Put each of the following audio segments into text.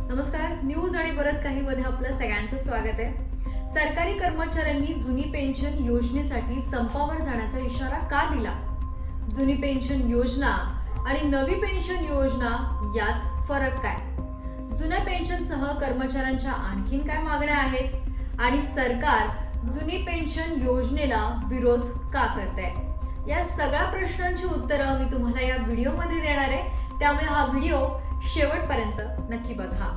नमस्कार. न्यूज आणि बरंच काही मध्ये आपलं सगळ्यांचं स्वागत आहे. सरकारी कर्मचाऱ्यांनी जुनी पेन्शन योजनेसाठी संपावर जाण्याचा इशारा का दिला? जुनी पेन्शन योजना आणि नवी पेन्शन योजना यात फरक काय? जुन्या पेन्शनसह कर्मचाऱ्यांच्या आणखीन काय मागण्या आहेत आणि सरकार जुनी पेन्शन योजनेला विरोध का करतंय? या सगळ्या प्रश्नांची उत्तरं मी तुम्हाला या व्हिडिओमध्ये देणार आहे, त्यामुळे हा व्हिडिओ शेवटपर्यंत नक्की बघा.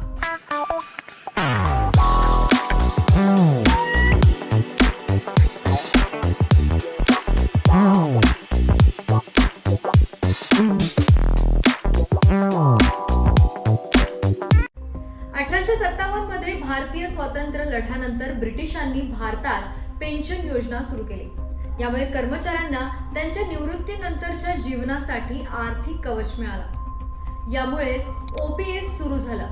मध्ये भारतीय स्वातंत्र्य लढ्यानंतर ब्रिटिशांनी भारतात पेन्शन योजना सुरू केली. यामुळे कर्मचाऱ्यांना त्यांच्या निवृत्तीनंतरच्या जीवनासाठी आर्थिक कवच मिळालं. यामुळेच ओपीएस सुरू झालं.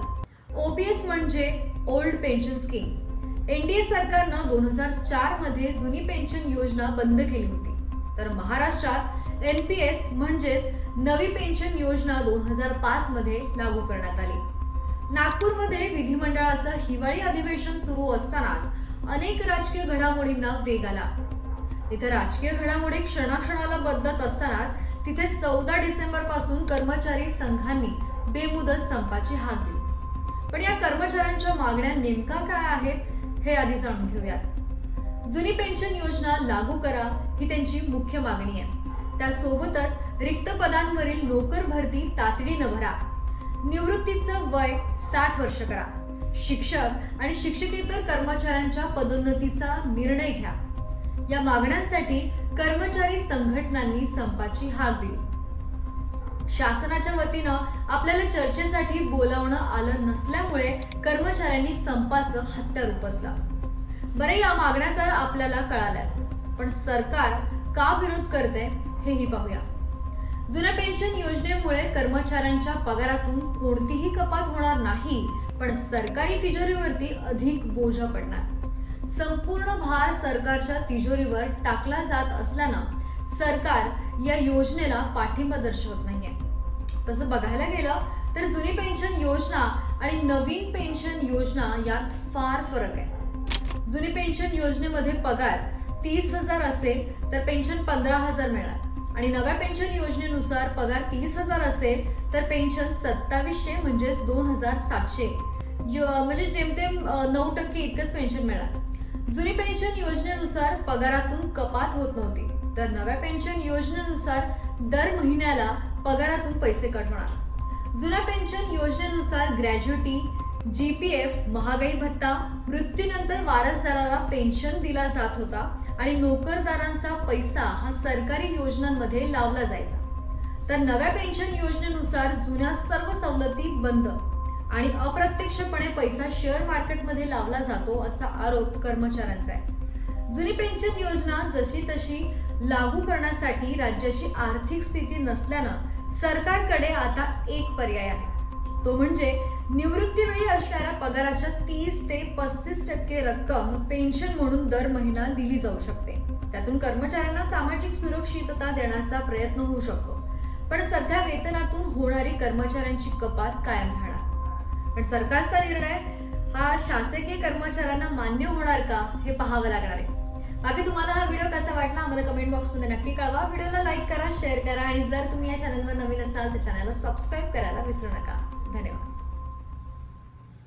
ओपीएस म्हणजे ओल्ड पेन्शन स्कीम. एनडीए सरकारनं 2004 मध्ये जुनी पेन्शन योजना बंद केली होती, तर महाराष्ट्रात एनपीएस म्हणजेच नवी पेन्शन योजना 2005 मध्ये लागू करण्यात आली. नागपूरमध्ये विधिमंडळाचं हिवाळी अधिवेशन सुरू असतानाच अनेक राजकीय घडामोडींना वेग आला. इथे राजकीय घडामोडी क्षणाक्षणाला बदलत असतानाच तिथे 14 डिसेंबर पासून कर्मचारी संघांनी बेमुदत संपाची हाक दिली. पण या कर्मचाऱ्यांच्या मागण्या नेमका काय आहेत हे आधी जाणून घेऊयात. जुनी पेन्शन योजना लागू करा ही त्यांची मुख्य मागणी आहे. त्यासोबतच रिक्त पदांवरील नोकर भरती तातडीनं भरा. निवृत्तीचं वय 60 वर्ष करा. शिक्षक आणि शिक्षकेतर कर्मचाऱ्यांच्या पदोन्नतीचा निर्णय घ्या. या मागण्यांसाठी कर्मचारी संघटनांनी संपाची हाक दिली. शासनाच्या वतीनं आपल्याला चर्चेसाठी बोलावणं आलं नसल्यामुळे कर्मचाऱ्यांनी संपाचं हत्यार उपसलं. बरे, या मागण्या तर आपल्याला कळाल्यात, पण सरकार का विरोध करते हेही पाहूया. जुन्या पेन्शन योजनेमुळे कर्मचाऱ्यांच्या पगारातून कोणतीही कपात होणार नाही, पण सरकारी तिजोरीवरती अधिक बोजा पडणार. संपूर्ण भार सरकारच्या तिजोरीवर टाकला जात असल्यानं सरकार या योजनेला पाठिंबा दर्शवत नाहीये. तसं बघायला गेलं तर जुनी पेन्शन योजना आणि नवीन पेन्शन योजना यात फार फरक आहे. जुनी पेन्शन योजनेमध्ये पगार 30,000 असेल तर पेन्शन 15,000 मिळणार आणि नव्या पेन्शन योजनेनुसार पगार 30,000 असेल तर पेन्शन 2700 म्हणजेच 2,700 म्हणजे जेमतेम 9% इतकंच पेन्शन मिळणार. जुनी पेन्शन योजनेनुसार पगारातून कपात होत नव्हती, तर नव्या पेन्शन योजनेनुसार दर महिन्याला पगारातून पैसे कट होणार. जुन्या पेन्शन योजनेनुसार ग्रॅज्युटी, जीपीएफ, महागाई भत्ता, मृत्यूनंतर वारसदाराला पेन्शन दिला जात होता आणि नोकरदारांचा पैसा हा सरकारी योजनांमध्ये लावला जायचा. तर नव्या पेन्शन योजनेनुसार जुन्या सर्व सवलती बंद आणि अप्रत्यक्षपणे पैसा शेअर मार्केटमध्ये लावला जातो असा आरोप कर्मचाऱ्यांचा आहे. जुनी पेन्शन योजना जशी तशी लागू करण्यासाठी राज्याची आर्थिक स्थिती नसल्यानं सरकारकडे आता एक पर्याय आहे. तो म्हणजे निवृत्तीवेळी असणाऱ्या पगाराच्या 30 ते 35% रक्कम पेन्शन म्हणून दर महिना दिली जाऊ शकते. त्यातून कर्मचाऱ्यांना सामाजिक सुरक्षितता देण्याचा प्रयत्न होऊ शकतो. पण सध्या वेतनातून होणारी कर्मचाऱ्यांची कपात कायम राहणार. पण सरकारचा निर्णय हा शासकीय कर्मचाऱ्यांना मान्य होणार का हे पाहावं लागणार आहे. बाकी तुम्हाला हा व्हिडिओ कसा वाटला आम्हाला कमेंट बॉक्समध्ये नक्की कळवा. व्हिडिओला लाईक करा, शेअर करा आणि जर तुम्ही या चॅनलवर नवीन असाल तर चॅनलला सबस्क्राईब करायला विसरू नका.